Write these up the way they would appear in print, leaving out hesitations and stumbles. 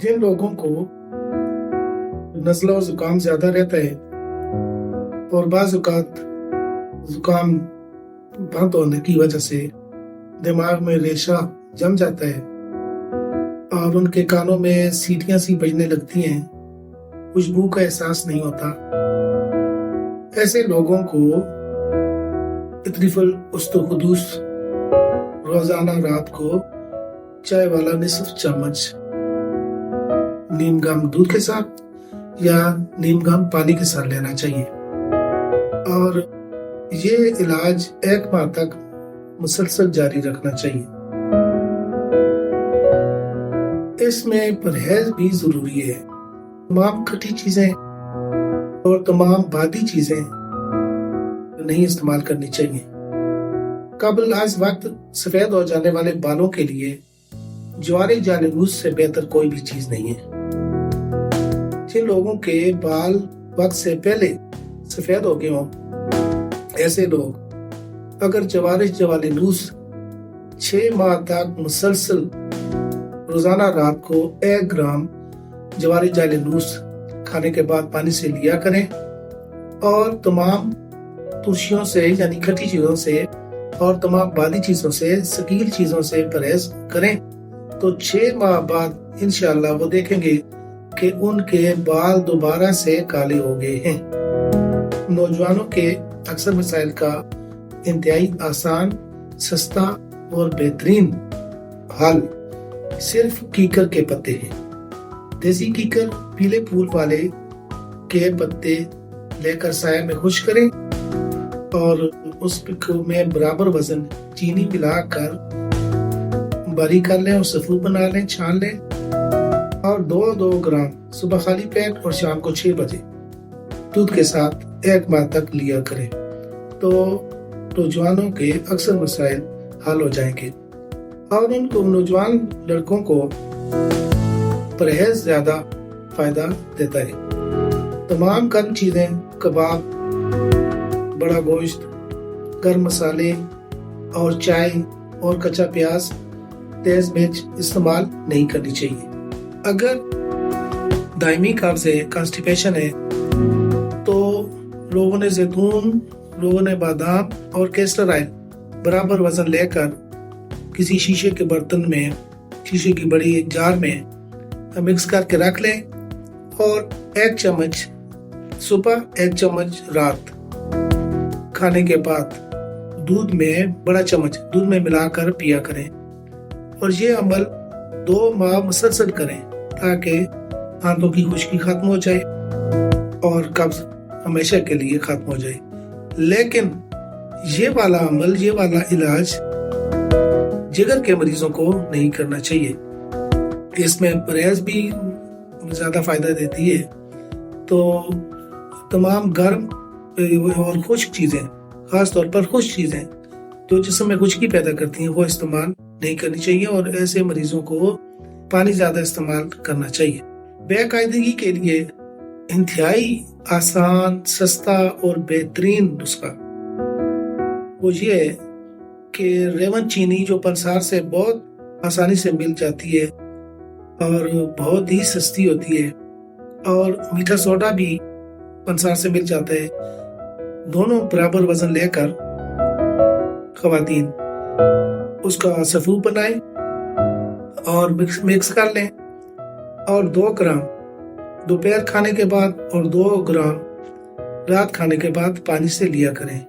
जिन लोगों को नज़ला और जुकाम ज्यादा रहता है और बाज़ औक़ात जुकाम बंद होने की वजह से दिमाग में रेशा जम जाता है और उनके कानों में सीटियां सी बजने लगती हैं, खुशबू का एहसास नहीं होता, ऐसे लोगों को इत्रिफुल उस्तुकुदूस रोजाना रात को चाय वाला निसफ चम्मच नीम गम दूध के साथ या नीम गम पानी के साथ लेना चाहिए और ये इलाज 1 माह तक मुसलसल जारी रखना चाहिए। इसमें परहेज भी जरूरी है। तमाम खट्टी चीजें और तमाम बादी चीजें नहीं इस्तेमाल करनी चाहिए। कबल आज वक्त सफेद हो जाने वाले बालों के लिए ज्वारे जालूस से बेहतर कोई भी चीज नहीं है। जिन लोगों के बाल वक्त से पहले सफेद हो गए हों, ऐसे लोग अगर जवारिश जवालूस 6 माह तक मुसलसल रोजाना रात को 1 ग्राम जवारिश जालूस खाने के बाद पानी से लिया करें और तमाम तुर्शियों से यानी खट्टी चीजों से और तमाम बादी चीजों से, सकील चीजों से परहेज करें, तो 6 माह बाद इंशाअल्लाह वो देखेंगे कि उनके बाल दोबारा से काले हो गए हैं। नौजवानों के अक्सर मसाइल का इंतहाई आसान, सस्ता और बेहतरीन हल सिर्फ कीकर के पत्ते हैं। देसी कीकर पीले फूल वाले के पत्ते लेकर साया में खुश करें और उसमें बराबर वजन चीनी मिलाकर बारीक कर लें और सफू बना लें, छान लें और 2-2 ग्राम सुबह खाली पेट और शाम को 6 बजे दूध के साथ 1 माह तक लिया करें तो नौजवानों के अक्सर मसाइल हल हो जाएंगे। और उनको नौजवान लड़कों को परहेज ज्यादा फायदा देता है। तमाम गर्म चीजें, कबाब, बड़ा गोश्त, गर्म मसाले और चाय और कच्चा प्याज, तेज मिर्च इस्तेमाल नहीं करनी चाहिए। अगर दायमी कब्ज है, कॉन्स्टिपेशन है, तो लोगों ने जैतून, लोगों ने बादाम और केसर ऑयल बराबर वजन लेकर किसी शीशे के बर्तन में, शीशे की बड़ी जार में मिक्स करके रख लें और 1 चम्मच सुबह, 1 चम्मच रात खाने के बाद दूध में, बड़ा चम्मच दूध में मिलाकर पिया करें और ये अमल 2 माह मुसलसल करें ताकि आंतों की खुश्की खत्म हो जाए और कब्ज हमेशा के लिए खत्म हो जाए। लेकिन ये वाला अमल, ये वाला इलाज जिगर के मरीजों को नहीं करना चाहिए। इसमें परहेज भी ज्यादा फायदा देती है। तो तमाम गर्म और खुश्क चीजें, खास तौर पर खुश्क चीजें जो जिस्म में खुश्की पैदा करती हैं, वो इस्तेमाल नहीं करनी चाहिए और ऐसे मरीजों को पानी ज्यादा इस्तेमाल करना चाहिए। बेकायदगी के लिए इंतहाई आसान, सस्ता और बेहतरीन नुस्खा वो ये है कि रेवन चीनी जो पंसार से बहुत आसानी से मिल जाती है और बहुत ही सस्ती होती है और मीठा सोडा भी पंसार से मिल जाता है, दोनों बराबर वजन लेकर खवातीन उसका सफू बनाएं और मिक्स कर लें और 2 ग्राम दोपहर खाने के बाद और 2 ग्राम रात खाने के बाद पानी से लिया करें।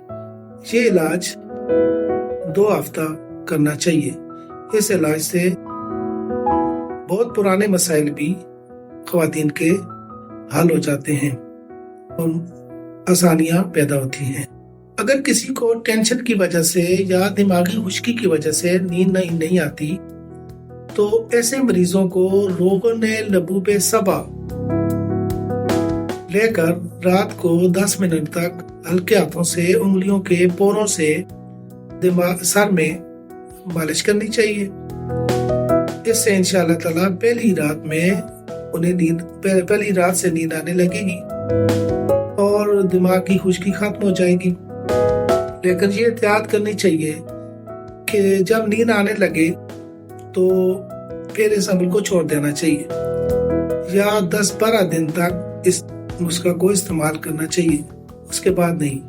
ये इलाज 2 हफ्ता करना चाहिए। इस इलाज से बहुत पुराने मसाइल भी खवातीन के हल हो जाते हैं और आसानियां पैदा होती हैं। अगर किसी को टेंशन की वजह से या दिमागी खुश्की की वजह से नींद नहीं आती, तो ऐसे मरीजों को रोगन लबूब सबा लेकर रात को 10 मिनट तक हल्के हाथों से उंगलियों के पोरों से दिमाग सर में मालिश करनी चाहिए। इससे इंशाअल्लाह ताला पहली रात में उन्हें पहली रात से नींद आने लगेगी और दिमाग की खुश्की खत्म हो जाएगी। लेकिन ये एहतियात करनी चाहिए कि जब नींद आने लगे तो फिर इस अमल को छोड़ देना चाहिए। یا 10-12 دن تک اس نسخہ کو استعمال کرنا چاہیے، اس کے بعد نہیں۔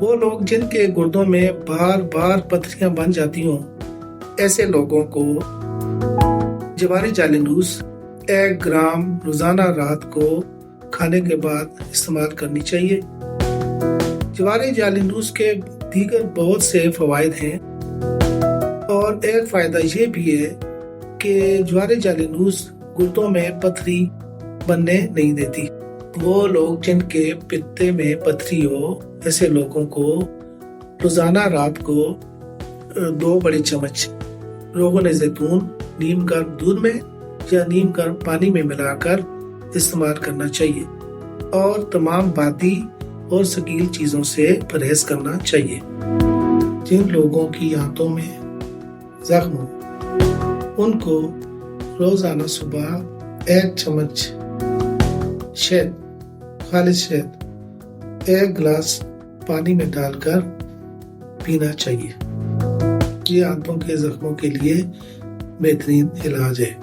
وہ لوگ جن کے گردوں میں بار بار پتھریاں بن جاتی ہوں، ایسے لوگوں کو جواری جالندوز 1 گرام روزانہ رات کو کھانے کے بعد استعمال کرنی چاہیے۔ جواری جالندوز کے دیگر بہت سے فوائد ہیں، اور ایک فائدہ یہ بھی ہے کہ جواری جالندوز گردوں میں پتھری بننے نہیں دیتی۔ وہ لوگ جن کے پتے میں پتھری ہو، ایسے لوگوں کو روزانہ رات کو 2 بڑے چمچ روغن زیتون نیم گرم دودھ میں یا نیم گرم پانی میں ملا کر استعمال کرنا چاہیے، اور تمام بادی اور ثقیل چیزوں سے پرہیز کرنا چاہیے۔ جن لوگوں کی آنتوں میں زخم ہو، ان کو روزانہ صبح 1 چمچ شہد، خالص شہد 1 گلاس پانی میں ڈال کر پینا چاہیے۔ یہ آنتوں کے زخموں کے لیے بہترین علاج ہے۔